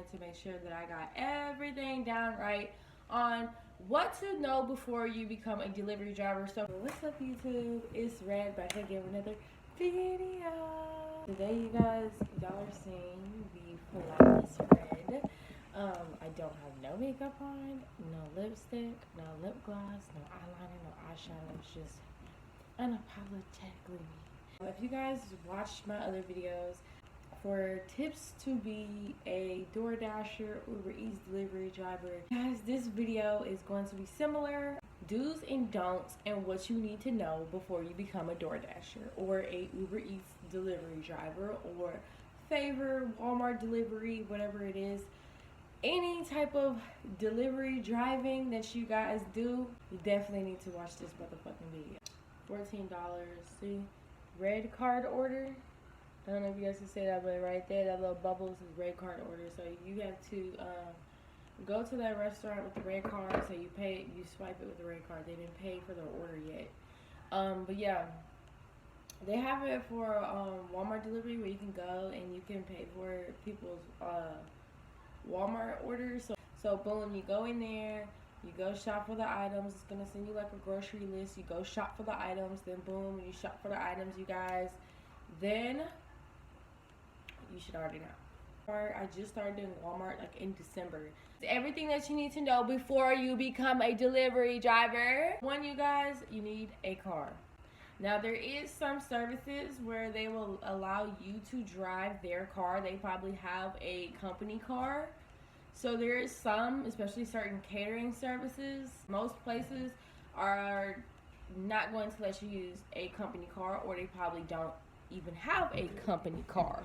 wanted to make sure that I got everything down right on what to know before you become a delivery driver. So what's up YouTube? It's Red back again with another video. Today you guys, y'all are seeing the flawless Red. I don't have no makeup on, no lipstick, no lip gloss, no eyeliner, no eyeshadow. It's just unapologetically me. If you guys watched my other videos for tips to be a DoorDasher, Uber Eats delivery driver, guys, this video is going to be similar. Do's and don'ts and what you need to know before you become a DoorDasher or a Uber Eats delivery driver or Favor, Walmart delivery, whatever it is. Any type of delivery driving that you guys do, you definitely need to watch this motherfucking video. $14, see? Red card order. I don't know if you guys can say that, but right there, that little bubble is red card order. So you have to go to that restaurant with the red card. So you pay, you swipe it with the red card. They didn't pay for the order yet. But yeah, they have it for Walmart delivery where you can go and you can pay for people's Walmart orders. So boom, you go in there, you go shop for the items. It's gonna send you like a grocery list. You go shop for the items, then boom, you shop for the items, you guys. Then you should already know. I just started doing Walmart like in December. Everything that you need to know before you become a delivery driver. One, you guys, you need a car. Now there is some services where they will allow you to drive their car. They probably have a company car. So there is some, especially certain catering services. Most places are not going to let you use a company car, or they probably don't even have a company car.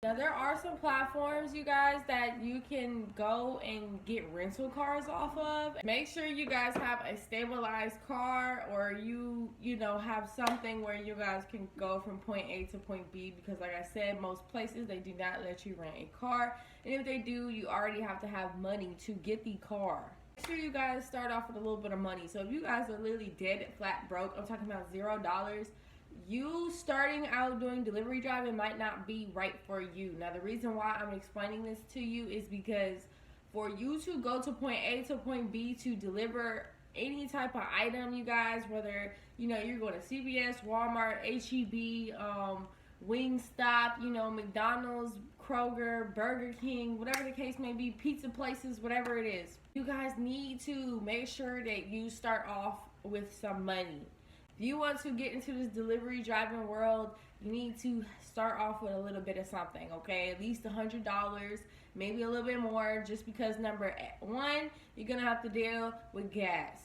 Now there are some platforms, you guys, that you can go and get rental cars off of. Make sure you guys have a stabilized car, or you know, have something where you guys can go from point A to point B, because like I said, most places they do not let you rent a car, and if they do, you already have to have money to get the car. Make sure you guys start off with a little bit of money. So if you guys are literally dead flat broke, I'm talking about $0, you starting out doing delivery driving might not be right for you. Now the reason why I'm explaining this to you is because for you to go to point A to point B to deliver any type of item, you guys, whether you know you're going to CVS, Walmart, HEB, Wingstop, you know, McDonald's, Kroger, Burger King, whatever the case may be, pizza places, whatever it is, you guys need to make sure that you start off with some money. If you want to get into this delivery driving world, you need to start off with a little bit of something, okay? At least $100, maybe a little bit more, just because number one, you're gonna have to deal with gas.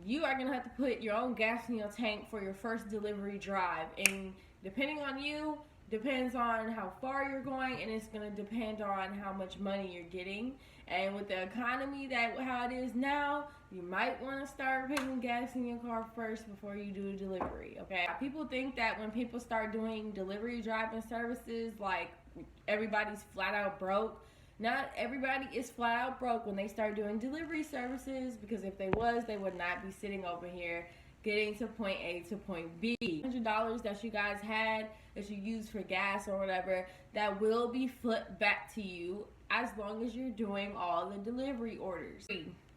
You are gonna have to put your own gas in your tank for your first delivery drive, and depending on you, depends on how far you're going, and it's gonna depend on how much money you're getting. And with the economy how it is now, you might want to start putting gas in your car first before you do a delivery, okay? People think that when people start doing delivery driving services, like everybody's flat out broke. Not everybody is flat out broke when they start doing delivery services, because if they was, they would not be sitting over here getting to point A to point B. $100 that you guys had, that you use for gas or whatever, that will be flipped back to you as long as you're doing all the delivery orders.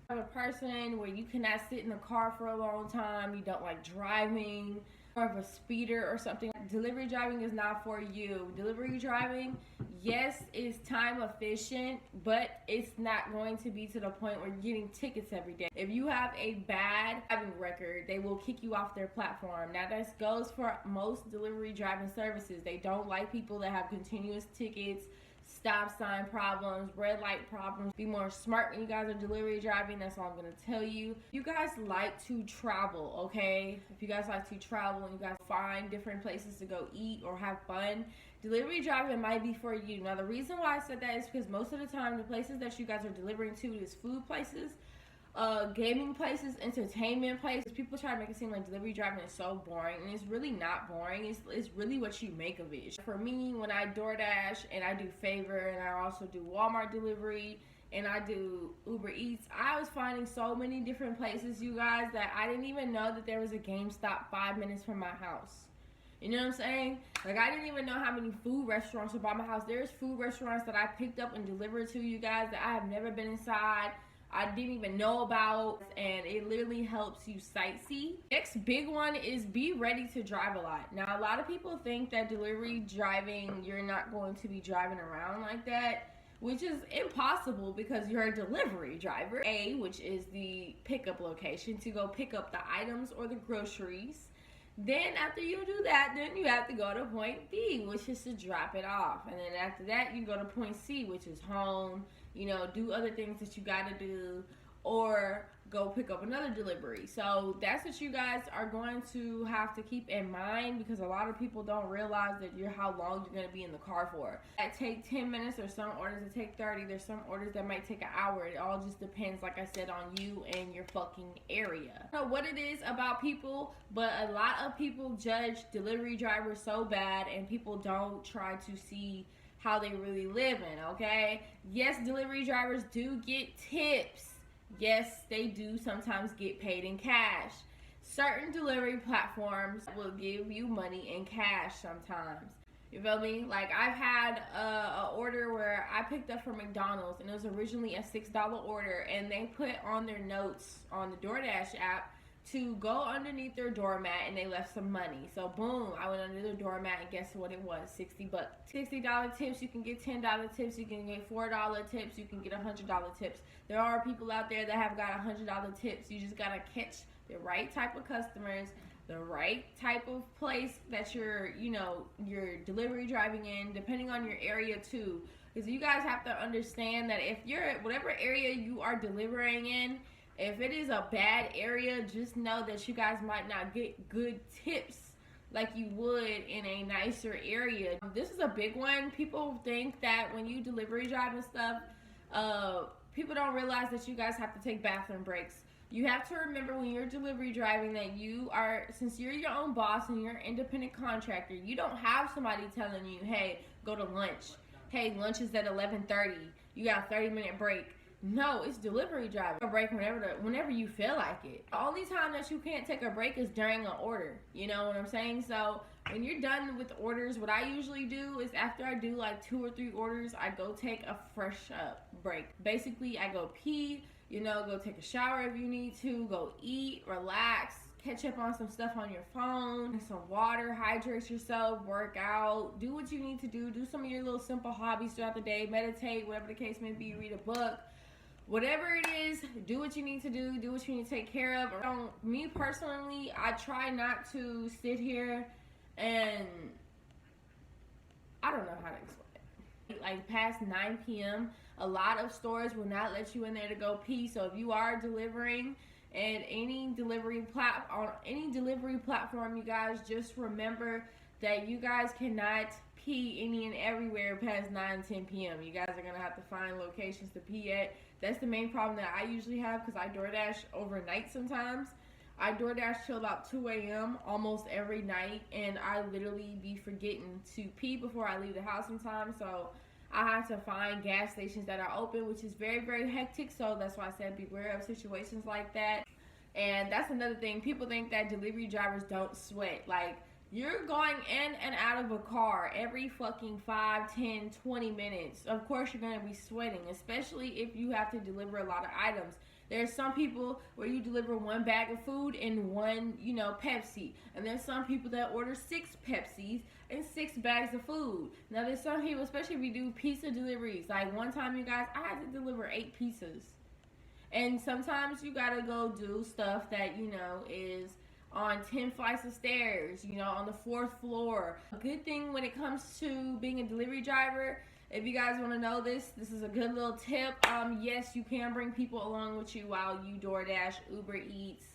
I'm a person where you cannot sit in the car for a long time, you don't like driving, or of a speeder or something. Delivery driving is not for you. Delivery driving, yes, is time efficient, but it's not going to be to the point where you're getting tickets every day. If you have a bad driving record, they will kick you off their platform. Now that goes for most delivery driving services. They don't like people that have continuous tickets, stop sign problems, red light problems. Be more smart when you guys are delivery driving. That's all I'm gonna tell you. You guys like to travel, okay? If you guys like to travel and you guys find different places to go eat or have fun, delivery driving might be for you. Now the reason why I said that is because most of the time the places that you guys are delivering to is food places, gaming places, entertainment places. People try to make it seem like delivery driving is so boring, and it's really not boring. It's really what you make of it. For me, when I DoorDash and I do Favor, and I also do Walmart delivery, and I do Uber Eats, I was finding so many different places, you guys, that I didn't even know that there was a GameStop 5 minutes from my house. You know what I'm saying? Like, I didn't even know how many food restaurants were by my house. There's food restaurants that I picked up and delivered to you guys that I have never been inside. I didn't even know about, and it literally helps you sightsee. Next big one is be ready to drive a lot. Now, a lot of people think that delivery driving, you're not going to be driving around like that, which is impossible because you're a delivery driver. A, which is the pickup location to go pick up the items or the groceries. Then after you do that, then you have to go to point B, which is to drop it off. And then after that, you go to point C, which is home, you know, do other things that you gotta do, or go pick up another delivery. So that's what you guys are going to have to keep in mind, because a lot of people don't realize that how long you're gonna be in the car for. That take 10 minutes, or some orders that take 30, there's some orders that might take an hour. It all just depends, like I said, on you and your fucking area. I don't know what it is about people, but a lot of people judge delivery drivers so bad, and people don't try to see how they really living, okay? Yes, delivery drivers do get tips. Yes, they do sometimes get paid in cash. Certain delivery platforms will give you money in cash sometimes. You feel me? Like, I've had a order where I picked up from McDonald's, and it was originally a $6 order, and they put on their notes on the DoorDash app to go underneath their doormat, and they left some money. So boom, I went under the doormat, and guess what it was? $60. $60 tips, you can get $10 tips, you can get $4 tips, you can get $100 tips. There are people out there that have got $100 tips. You just gotta catch the right type of customers, the right type of place that you're delivery driving in, depending on your area too. Because you guys have to understand that if you're at whatever area you are delivering in, if it is a bad area, just know that you guys might not get good tips like you would in a nicer area. This is a big one. People think that when you delivery drive and stuff, people don't realize that you guys have to take bathroom breaks. You have to remember when you're delivery driving that since you're your own boss and you're an independent contractor, you don't have somebody telling you, hey, go to lunch. Hey, lunch is at 11:30. You got a 30-minute break. No, it's delivery driving. A break whenever you feel like it. The only time that you can't take a break is during an order. You know what I'm saying? So when you're done with orders, what I usually do is after I do like 2 or 3 orders, I go take a fresh up break. Basically, I go pee, go take a shower if you need to, go eat, relax, catch up on some stuff on your phone, some water, hydrate yourself, work out, do what you need to do some of your little simple hobbies throughout the day, meditate, whatever the case may be, read a book. Whatever it is, do what you need to do what you need to take care of. Me personally, I try not to sit here and I don't know how to explain it. Like past 9 p.m., a lot of stores will not let you in there to go pee. So if you are delivering and any delivery platform, you guys just remember that you guys cannot pee any and everywhere past 9-10 p.m. You guys are gonna have to find locations to pee at. That's the main problem that I usually have, because I DoorDash overnight sometimes. I DoorDash till about 2 a.m. almost every night, and I literally be forgetting to pee before I leave the house sometimes. So I have to find gas stations that are open, which is very, very hectic. So that's why I said beware of situations like that. And that's another thing. People think that delivery drivers don't sweat. Like, you're going in and out of a car every fucking 5, 10, 20 minutes. Of course you're going to be sweating, especially if you have to deliver a lot of items. There's some people where you deliver 1 bag of food and 1, Pepsi. And there's some people that order 6 Pepsis and 6 bags of food. Now there's some people, especially if you do pizza deliveries. Like one time, you guys, I had to deliver 8 pizzas. And sometimes you got to go do stuff that, is on 10 flights of stairs, on the 4th floor. A good thing when it comes to being a delivery driver, if you guys want to know this is a good little tip. Yes, you can bring people along with you while you DoorDash, Uber Eats.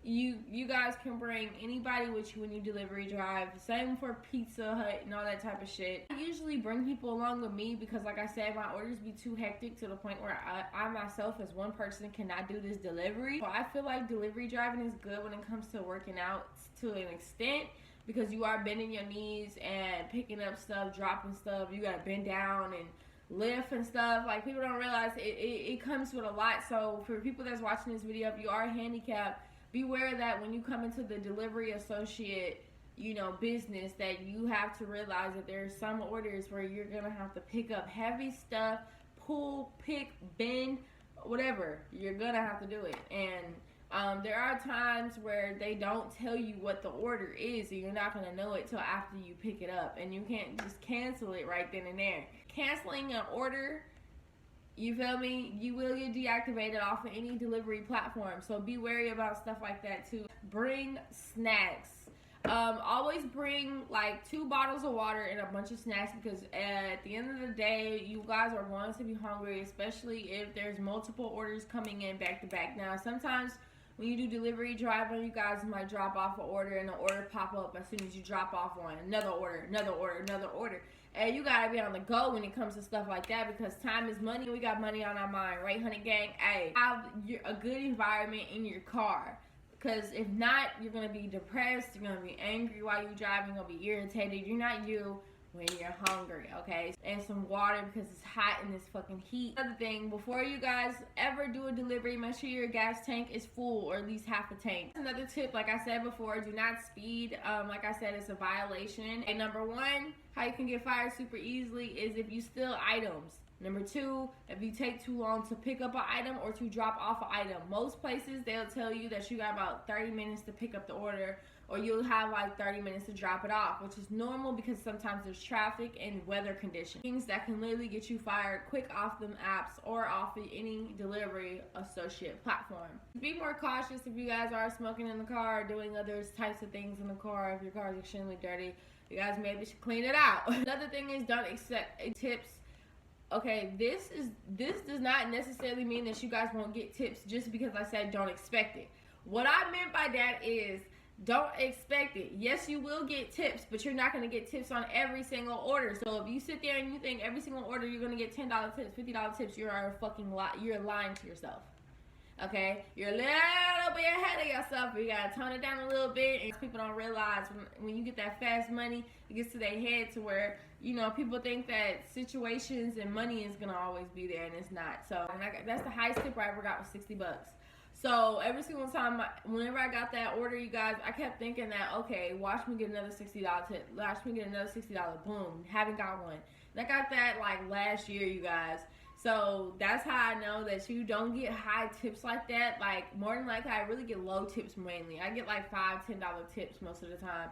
You guys can bring anybody with you when you delivery drive. Same for Pizza Hut and all that type of shit. I usually bring people along with me because, like I said, my orders be too hectic to the point where I myself as one person cannot do this delivery. So I feel like delivery driving is good when it comes to working out to an extent, because you are bending your knees and picking up stuff, dropping stuff. You gotta bend down and lift and stuff. Like, people don't realize it comes with a lot. So for people that's watching this video, if you are handicapped, beware that when you come into the delivery associate business, that you have to realize that there's some orders where you're gonna have to pick up heavy stuff, pull, pick, bend, whatever. You're gonna have to do it. And there are times where they don't tell you what the order is, and you're not gonna know it till after you pick it up, and you can't just cancel it right then and there. Canceling an order, you feel me, you will get deactivated off of any delivery platform, so be wary about stuff like that too. Bring snacks. Always bring like 2 bottles of water and a bunch of snacks, because at the end of the day, you guys are going to be hungry, especially if there's multiple orders coming in back to back. Now, sometimes when you do delivery driving, you guys might drop off an order and the order pop up as soon as you drop off one. Another order, another order, another order. And you gotta be on the go when it comes to stuff like that, because time is money. We got money on our mind, right, honey gang? Hey, have a good environment in your car. Because if not, you're going to be depressed, you're going to be angry while you're driving, you're going to be irritated. You're not you when you're hungry, okay? And some water, because it's hot in this fucking heat. Another thing, before you guys ever do a delivery, make sure your gas tank is full, or at least half a tank. Another tip, like I said before, do not speed. Like I said, it's a violation. And number 1, how you can get fired super easily is if you steal items. Number 2, if you take too long to pick up an item or to drop off an item. Most places, they'll tell you that you got about 30 minutes to pick up the order, or you'll have like 30 minutes to drop it off, which is normal because sometimes there's traffic and weather conditions. Things that can literally get you fired quick off them apps or off of any delivery associate platform. Be more cautious if you guys are smoking in the car or doing other types of things in the car. If your car is extremely dirty, you guys maybe should clean it out. Another thing is, don't accept tips. Okay, this does not necessarily mean that you guys won't get tips just because I said don't expect it. What I meant by that is, don't expect it. Yes, you will get tips, but you're not going to get tips on every single order. So if you sit there and you think every single order you're going to get $10 tips, $50 tips, you're a fucking you're lying to yourself. Okay, you're a little bit ahead of yourself. You gotta tone it down a little bit. And people don't realize when you get that fast money, it gets to their head to where, people think that situations and money is gonna always be there, and it's not. So, that's the highest tip I ever got, was $60. So every single time, whenever I got that order, you guys, I kept thinking that, okay, watch me get another $60 tip. Watch me get another $60. Boom, haven't got one. And I got that like last year, you guys. So that's how I know that you don't get high tips like that. Like, more than likely, I really get low tips mainly. I get like $5, $10 tips most of the time.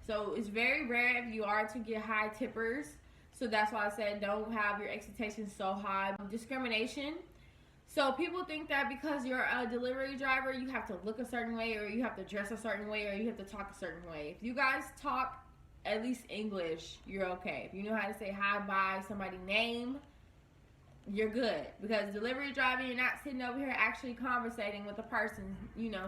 So it's very rare if you are to get high tippers. So that's why I said don't have your expectations so high. Discrimination. So people think that because you're a delivery driver, you have to look a certain way, or you have to dress a certain way, or you have to talk a certain way. If you guys talk at least English, you're okay. If you know how to say hi, bye, somebody's name, you're good. Because delivery driving, you're not sitting over here actually conversating with the person,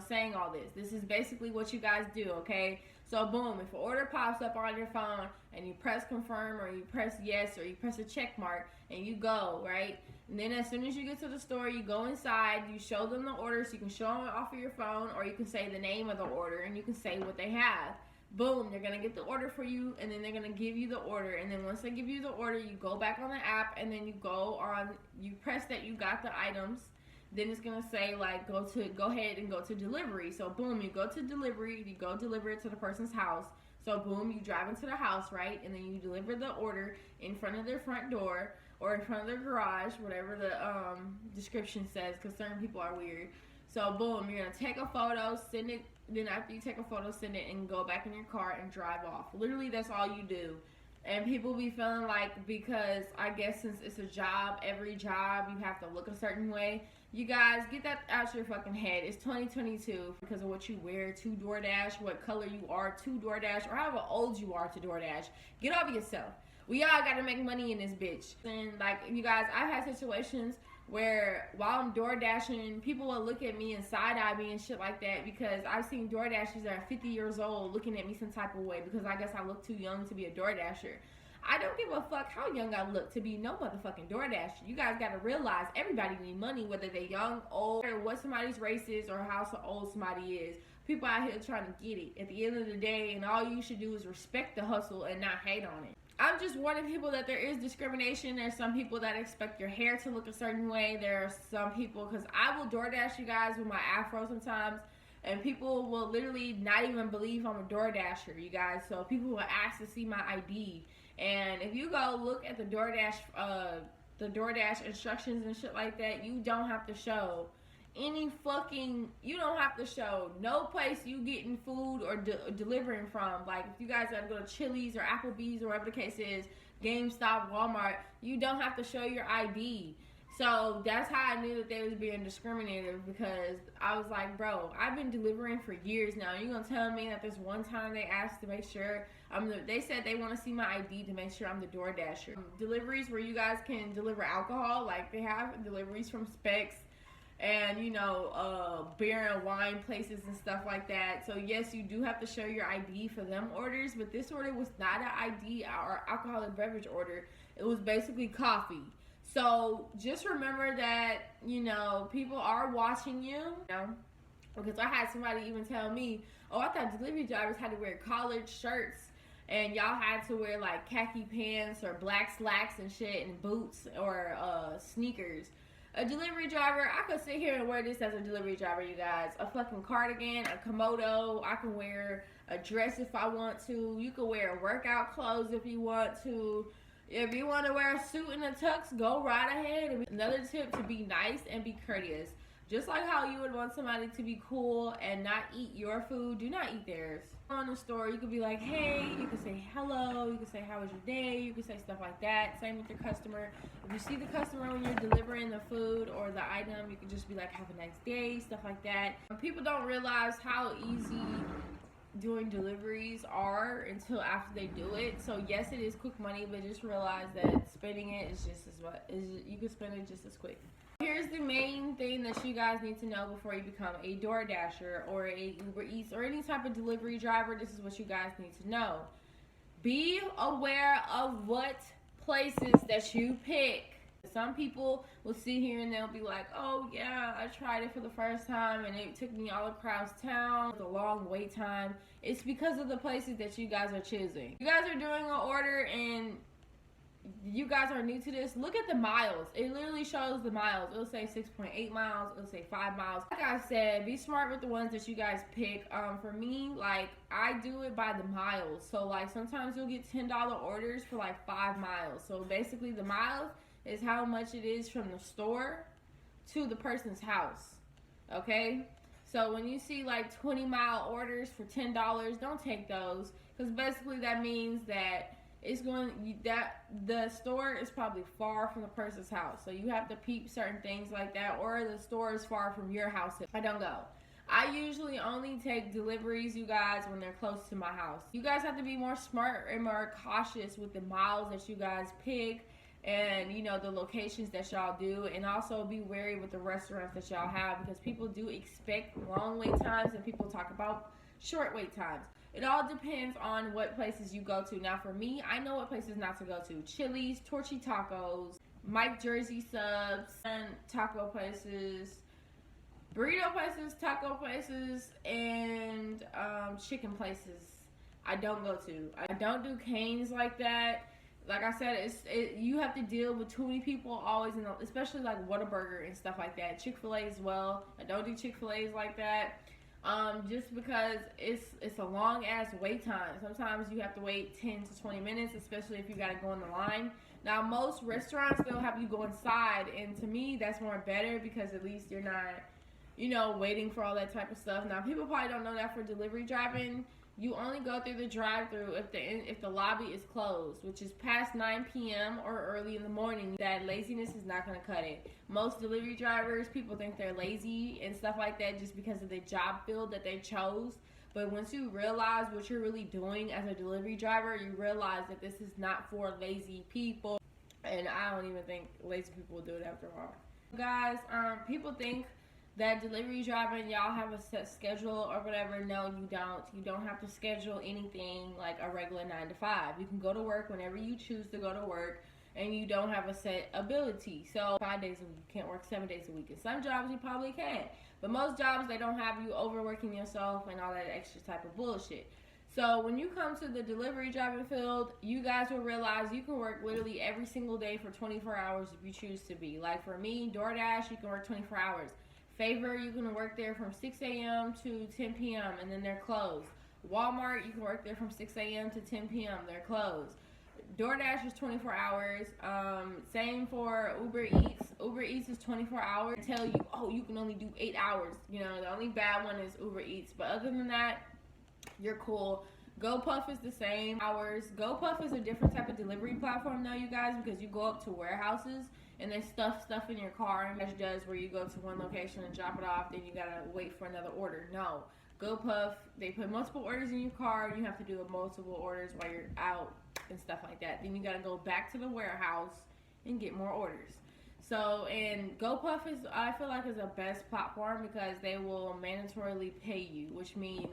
saying all this. This is basically what you guys do, okay? So boom, if an order pops up on your phone and you press confirm, or you press yes, or you press a check mark and you go, right? And then as soon as you get to the store, you go inside, you show them the order, so you can show them off of your phone, or you can say the name of the order and you can say what they have. Boom, they're gonna get the order for you, and then they're gonna give you the order. And then once they give you the order, you go back on the app, and then you press that you got the items. Then it's gonna say like go ahead and go to delivery. So boom, you go to delivery, you go deliver it to the person's house. So boom, you drive into the house, right? And then you deliver the order in front of their front door, or in front of their garage, whatever the description says, because certain people are weird. So boom, you're gonna take a photo, send it. Then after you take a photo, send it, and go back in your car and drive off. Literally, that's all you do. And people be feeling like, because I guess since it's a job, every job you have to look a certain way. You guys, get that out your fucking head. It's 2022 because of what you wear to DoorDash, what color you are to DoorDash, or however old you are to DoorDash. Get over yourself. We all gotta make money in this bitch. And like, you guys, I've had situations where while I'm door dashing, people will look at me and side-eye me and shit like that, because I've seen door dashers that are 50 years old looking at me some type of way because I guess I look too young to be a door dasher. I don't give a fuck how young I look to be no motherfucking door dasher. You guys gotta realize everybody need money, whether they're young, old, or what somebody's race is, or how old somebody is. People out here trying to get it at the end of the day, and all you should do is respect the hustle and not hate on it. I'm just warning people that there is discrimination. There's some people that expect your hair to look a certain way. There are some people, because I will DoorDash you guys with my afro sometimes, And people will literally not even believe I'm a DoorDasher, you guys. So people will ask to see my ID. And if you go look at the DoorDash instructions and shit like that, you don't have to show you don't have to show no place you getting food or delivering from. Like, if you guys gotta go to Chili's or Applebee's or whatever the case is, GameStop, Walmart, you don't have to show your ID. So that's how I knew that they was being discriminative, because I was like, bro, I've been delivering for years now. You gonna tell me that this one time they asked to make sure they said they want to see my ID to make sure I'm the DoorDasher. Deliveries where you guys can deliver alcohol, like they have deliveries from Specs and beer and wine places and stuff like that. So yes, you do have to show your ID for them orders, but this order was not an ID or alcoholic beverage order. It was basically coffee. So just remember that, people are watching you, because I had somebody even tell me, oh, I thought delivery drivers had to wear collared shirts and y'all had to wear like khaki pants or black slacks and shit and boots or sneakers. A delivery driver, I could sit here and wear this as a delivery driver, you guys. A fucking cardigan, a Komodo. I can wear a dress if I want to. You can wear workout clothes if you want to. If you want to wear a suit and a tux, go right ahead. Another tip, to be nice and be courteous. Just like how you would want somebody to be cool and not eat your food, do not eat theirs. On the store, you could be like, hey, you can say hello, you can say how was your day, you can say stuff like that. Same with your customer. If you see the customer when you're delivering the food or the item, you can just be like, have a nice day, stuff like that. People don't realize how easy doing deliveries are until after they do it. So yes, it is quick money, but just realize that spending it is just you can spend it just as quick. Here's the main thing that you guys need to know before you become a DoorDasher or a Uber Eats or any type of delivery driver. This is what you guys need to know. Be aware of what places that you pick. Some people will sit here and they'll be like, oh yeah, I tried it for the first time and it took me all across town with a long wait time. It's because of the places that you guys are choosing. You guys are doing an order and you guys are new to this, look at the miles. It literally shows the miles. It'll say 6.8 miles. It'll say 5 miles. Like I said, be smart with the ones that you guys pick. For me, like, I do it by the miles. So, like, sometimes you'll get $10 orders for, like, 5 miles. So, basically, the miles is how much it is from the store to the person's house. Okay? So, when you see, like, 20-mile orders for $10, don't take those. Because, basically, that means that the store is probably far from the person's house, so you have to peep certain things like that, or the store is far from your house. I don't go. I usually only take deliveries, you guys, when they're close to my house. You guys have to be more smart and more cautious with the miles that you guys pick and the locations that y'all do, and also be wary with the restaurants that y'all have, because people do expect long wait times and people talk about short wait times. It all depends on what places you go to. Now, for me, I know what places not to go to. Chili's, Torchy Tacos, Mike Jersey Subs, and taco places, burrito places, taco places, and chicken places I don't go to. I don't do Cane's like that. Like I said, you have to deal with too many people always, especially like Whataburger and stuff like that. Chick-fil-A as well. I don't do Chick-fil-A's like that. Just because it's a long ass wait time. Sometimes you have to wait 10 to 20 minutes, especially if you gotta go in the line. Now, most restaurants, they'll have you go inside, and to me, that's more better, because at least you're not, waiting for all that type of stuff. Now, people probably don't know that for delivery driving, you only go through the drive-thru if the lobby is closed, which is past 9 p.m. or early in the morning. That laziness is not going to cut it. Most delivery drivers, people think they're lazy and stuff like that just because of the job field that they chose. But once you realize what you're really doing as a delivery driver, you realize that this is not for lazy people. And I don't even think lazy people will do it after all. Guys, people think that delivery driving, y'all have a set schedule or whatever. No, you don't. You don't have to schedule anything like a regular 9 to 5. You can go to work whenever you choose to go to work, and you don't have a set ability. So 5 days a week, you can't work 7 days a week. In some jobs, you probably can. But most jobs, they don't have you overworking yourself and all that extra type of bullshit. So when you come to the delivery driving field, you guys will realize you can work literally every single day for 24 hours if you choose to be. Like for me, DoorDash, you can work 24 hours. Favor, you can work there from 6 a.m. to 10 p.m. and then they're closed. Walmart, you can work there from 6 a.m. to 10 p.m. They're closed. DoorDash is 24 hours. Same for Uber Eats. Uber Eats is 24 hours. They tell you, oh, you can only do 8 hours. You know, the only bad one is Uber Eats. But other than that, you're cool. GoPuff is the same hours. GoPuff is a different type of delivery platform though, you guys, because you go up to warehouses and they stuff stuff in your car, and it does where you go to one location and drop it off, then you gotta wait for another order. No. GoPuff, they put multiple orders in your car, and you have to do multiple orders while you're out and stuff like that. Then you gotta go back to the warehouse and get more orders. So, and GoPuff is, I feel like, is the best platform because they will mandatorily pay you, which means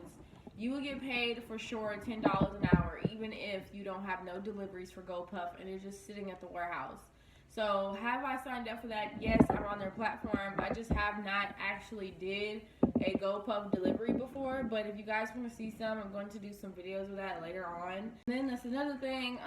you will get paid for sure $10 an hour, even if you don't have no deliveries for GoPuff and you're just sitting at the warehouse. So, have I signed up for that? Yes, I'm on their platform. I just have not actually did a GoPuff delivery before, but if you guys want to see some, I'm going to do some videos of that later on. And then that's another thing,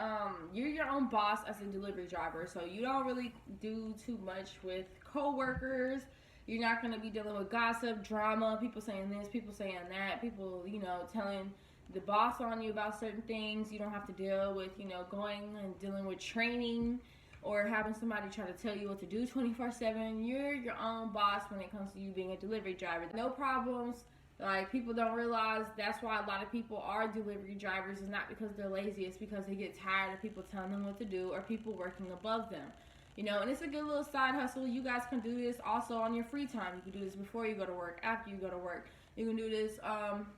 you're your own boss as a delivery driver, so you don't really do too much with co-workers. You're not going to be dealing with gossip, drama, people saying this, people saying that, people, you know, telling the boss on you about certain things. You don't have to deal with, you know, going and dealing with training or having somebody try to tell you what to do 24/7. You're your own boss when it comes to you being a delivery driver. No problems. Like, people don't realize that's why a lot of people are delivery drivers. It's not because they're lazy. It's because they get tired of people telling them what to do or people working above them. You know, and it's a good little side hustle. You guys can do this also on your free time. You can do this before you go to work, after you go to work. You can do this,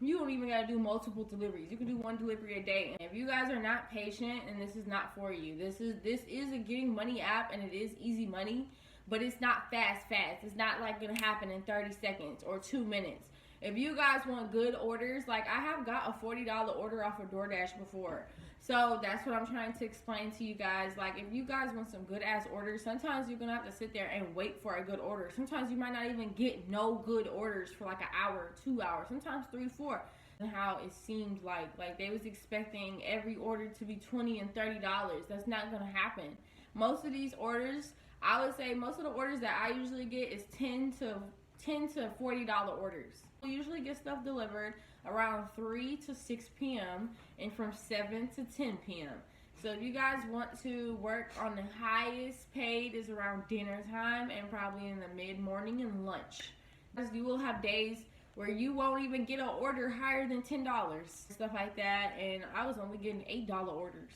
you don't even got to do multiple deliveries. You can do one delivery a day. And if you guys are not patient, and this is not for you. This is a getting money app, and it is easy money, but it's not fast. It's not like going to happen in 30 seconds or 2 minutes. If you guys want good orders, like I have got a $40 order off of DoorDash before. So that's what I'm trying to explain to you guys. Like, if you guys want some good ass orders, sometimes you're gonna have to sit there and wait for a good order. Sometimes you might not even get no good orders for like an hour, 2 hours, sometimes 3, 4. And how it seemed like they was expecting every order to be $20 and $30. That's not gonna happen. Most of these orders, I would say most of the orders that I usually get is $10 to $40 orders. We usually get stuff delivered around 3 to 6 p.m. and from 7 to 10 p.m. So if you guys want to work on the highest paid is around dinner time and probably in the mid-morning and lunch. Because you will have days where you won't even get an order higher than $10, stuff like that, and I was only getting $8 orders.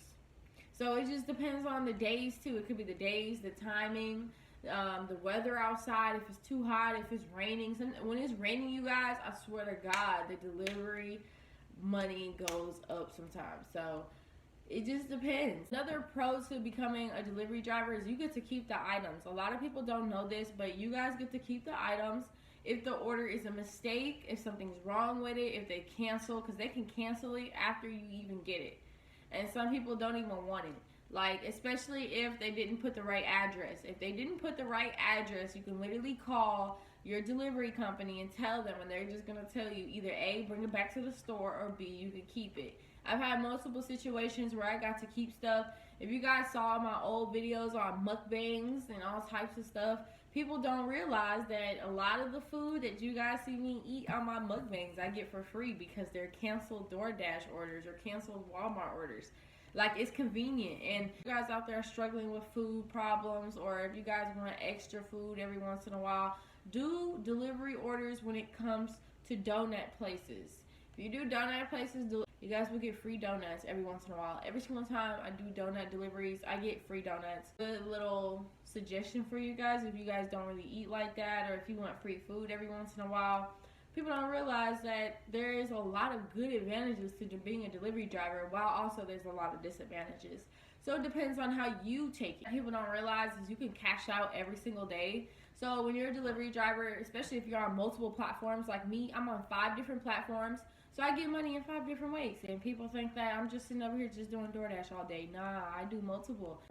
So it just depends on the days too. It could be the days, the timing, the weather outside, if it's too hot, if it's raining. When it's raining, you guys, I swear to God, the delivery money goes up sometimes. So it just depends. Another pro to becoming a delivery driver is you get to keep the items. A lot of people don't know this, but you guys get to keep the items. If the order is a mistake, if something's wrong with it, if they cancel, because they can cancel it after you even get it. And some people don't even want it. Like, especially if they didn't put the right address. If they didn't put the right address, you can literally call your delivery company and tell them, and they're just going to tell you either A, bring it back to the store, or B, you can keep it. I've had multiple situations where I got to keep stuff. If you guys saw my old videos on mukbangs and all types of stuff, people don't realize that a lot of the food that you guys see me eat on my mukbangs, I get for free because they're canceled DoorDash orders or canceled Walmart orders. Like, it's convenient. And if you guys out there are struggling with food problems, or if you guys want extra food every once in a while, do delivery orders when it comes to donut places. If you do donut places, you guys will get free donuts every once in a while. Every single time I do donut deliveries, I get free donuts. Good little suggestion for you guys if you guys don't really eat like that, or if you want free food every once in a while. People don't realize that there is a lot of good advantages to being a delivery driver, while also there's a lot of disadvantages. So it depends on how you take it. People don't realize is you can cash out every single day. So when you're a delivery driver, especially if you're on multiple platforms like me, I'm on 5 different platforms. So I get money in 5 different ways. And people think that I'm just sitting over here just doing DoorDash all day. Nah, I do multiple.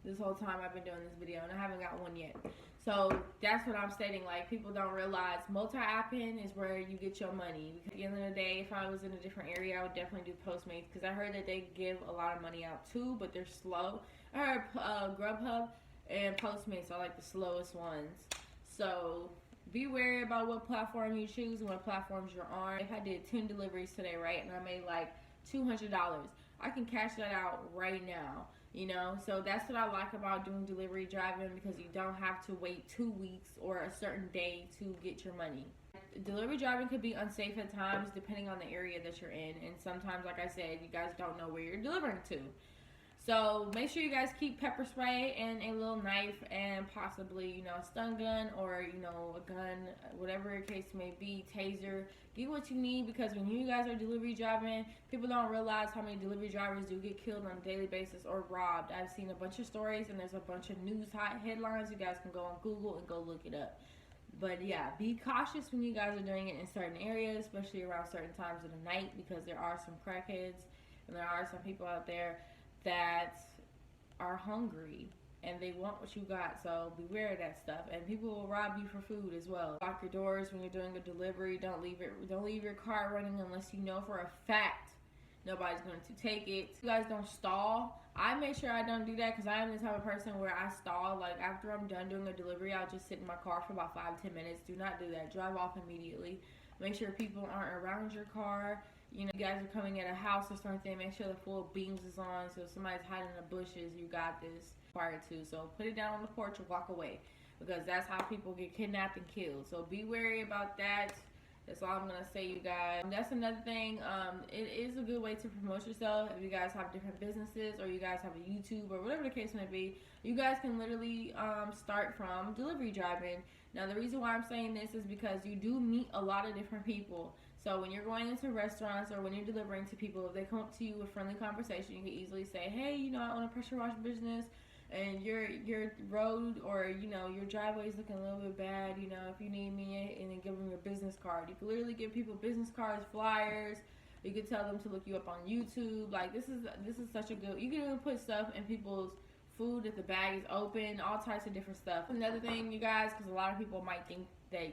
This whole time I've been doing this video, and I haven't got one yet. So that's what I'm stating. Like, people don't realize multi-apping is where you get your money. At the end of the day, if I was in a different area, I would definitely do Postmates, because I heard that they give a lot of money out too, but they're slow. I heard Grubhub and Postmates are like the slowest ones. So Be wary about what platform you choose and what platforms you're on. If I did 10 deliveries today, right, and I made like $200, I can cash that out right now. You know, so that's what I like about doing delivery driving, because you don't have to wait 2 weeks or a certain day to get your money. Delivery driving could be unsafe at times depending on the area that you're in, and sometimes, like I said, you guys don't know where you're delivering to. So make sure you guys keep pepper spray and a little knife and possibly, you know, a stun gun or, you know, a gun, whatever the case may be, taser. Get what you need, because when you guys are delivery driving, people don't realize how many delivery drivers do get killed on a daily basis or robbed. I've seen a bunch of stories, and there's a bunch of news headlines. You guys can go on Google and go look it up. But yeah, be cautious when you guys are doing it in certain areas, especially around certain times of the night, because there are some crackheads and there are some people out there that are hungry and they want what you got. So beware of that stuff. And people will rob you for food as well. Lock your doors when you're doing a delivery. Don't leave your car running unless you know for a fact nobody's going to take it. You guys don't stall. I make sure I don't do that, because I am the type of person where I stall. Like, after I'm done doing a delivery, I'll just sit in my car for about 5-10 minutes. Do not do that. Drive off immediately. Make sure people aren't around your car. You know, you guys are coming at a house or something, make sure the full beams is on. So if somebody's hiding in the bushes, you got this prior to. So put it down on the porch and walk away, because that's how people get kidnapped and killed. So be wary about that. That's all I'm going to say, you guys. That's another thing. It is a good way to promote yourself. If you guys have different businesses, or you guys have a YouTube, or whatever the case may be, you guys can literally start from delivery driving. Now, the reason why I'm saying this is because you do meet a lot of different people. So when you're going into restaurants or when you're delivering to people, if they come up to you with friendly conversation, you can easily say, hey, you know, I own a pressure wash business, and your road, or, you know, your driveway is looking a little bit bad, you know, if you need me, and then give them your business card. You can literally give people business cards, flyers. You can tell them to look you up on YouTube. Like, this is such a good, you can even put stuff in people's food if the bag is open, all types of different stuff. Another thing, you guys, because a lot of people might think that,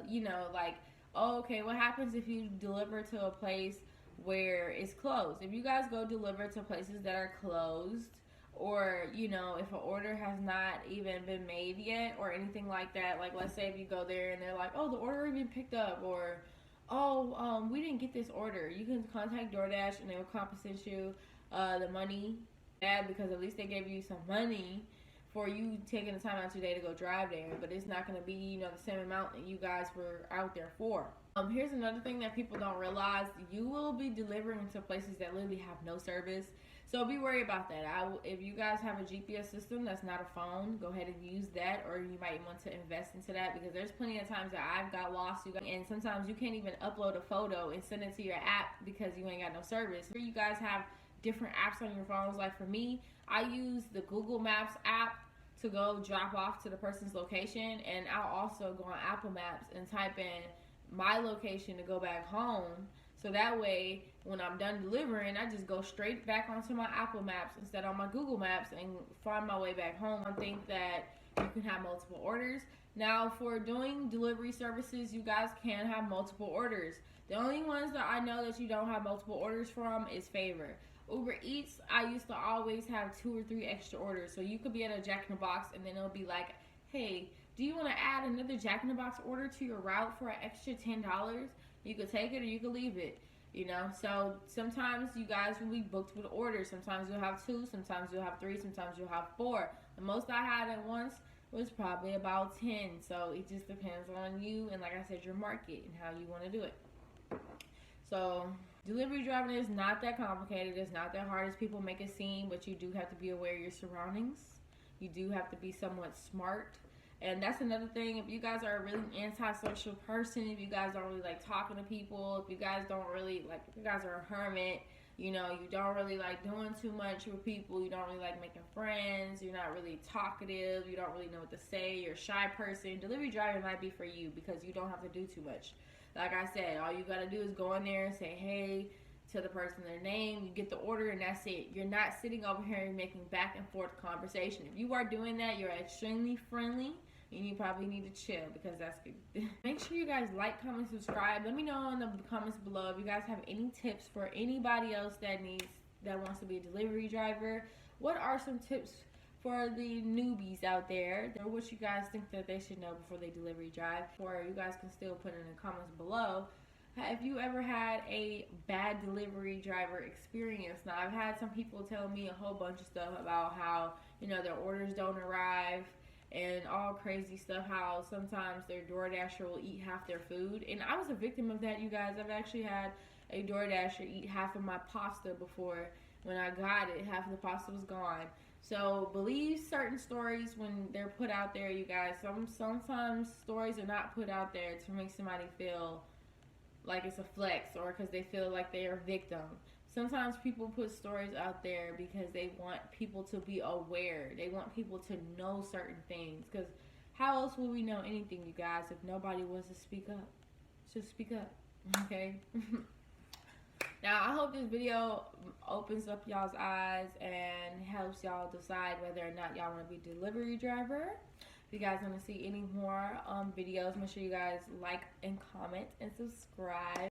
you know, like, oh, okay, what happens if you deliver to a place where it's closed? If you guys go deliver to places that are closed, or, you know, if an order has not even been made yet or anything like that, like, let's say if you go there and they're like, oh, the order already been picked up, or, oh, we didn't get this order, you can contact DoorDash and they will compensate you the money, because at least they gave you some money for you taking the time out your day to go drive there, but it's not going to be, you know, the same amount that you guys were out there for. Here's another thing that people don't realize. You will be delivering to places that literally have no service. So be worried about that. If you guys have a GPS system that's not a phone, go ahead and use that, or you might want to invest into that, because there's plenty of times that I've got lost, and sometimes you can't even upload a photo and send it to your app because you ain't got no service. Here you guys have different apps on your phones. Like for me, I use the Google Maps app to go drop off to the person's location, and I'll also go on Apple Maps and type in my location to go back home. So that way, when I'm done delivering, I just go straight back onto my Apple Maps instead of on my Google Maps and find my way back home. I think that you can have multiple orders. Now, for doing delivery services, you guys can have multiple orders. The only ones that I know that you don't have multiple orders from is Favor. Uber Eats, I used to always have 2 or 3 extra orders. So you could be at a Jack in the Box, and then it'll be like, hey, do you want to add another Jack in the Box order to your route for an extra $10? You could take it or you could leave it, you know. So sometimes you guys will be booked with orders. Sometimes you'll have 2, sometimes you'll have 3, sometimes you'll have 4. The most I had at once was probably about 10. So it just depends on you and, like I said, your market and how you want to do it. So delivery driving is not that complicated. It's not that hard as people make it seem, but you do have to be aware of your surroundings. You do have to be somewhat smart. And that's another thing. If you guys are a really antisocial person, if you guys don't really like talking to people, if you guys don't really like, if you guys are a hermit, you know, you don't really like doing too much with people, you don't really like making friends, you're not really talkative, you don't really know what to say, you're a shy person, delivery driving might be for you because you don't have to do too much. Like I said, all you gotta do is go in there and say, hey, to the person their name, you get the order, and that's it. You're not sitting over here and making back and forth conversation. If you are doing that, you're extremely friendly, and you probably need to chill, because that's good. Make sure you guys like, comment, subscribe. Let me know in the comments below if you guys have any tips for anybody else that wants to be a delivery driver. What are some tips for the newbies out there, or what you guys think that they should know before they delivery drive, or you guys can still put in the comments below. Have you ever had a bad delivery driver experience? Now, I've had some people tell me a whole bunch of stuff about how, their orders don't arrive and all crazy stuff, how sometimes their DoorDasher will eat half their food. And I was a victim of that, you guys. I've actually had a DoorDasher eat half of my pasta before. When I got it, half of the pasta was gone. So believe certain stories when they're put out there, you guys. Sometimes stories are not put out there to make somebody feel like it's a flex or because they feel like they are a victim. Sometimes people put stories out there because they want people to be aware. They want people to know certain things. Because how else will we know anything, you guys, if nobody wants to speak up? Just speak up, okay? Now, I hope this video opens up y'all's eyes and helps y'all decide whether or not y'all want to be a delivery driver. If you guys want to see any more videos, make sure you guys like and comment and subscribe.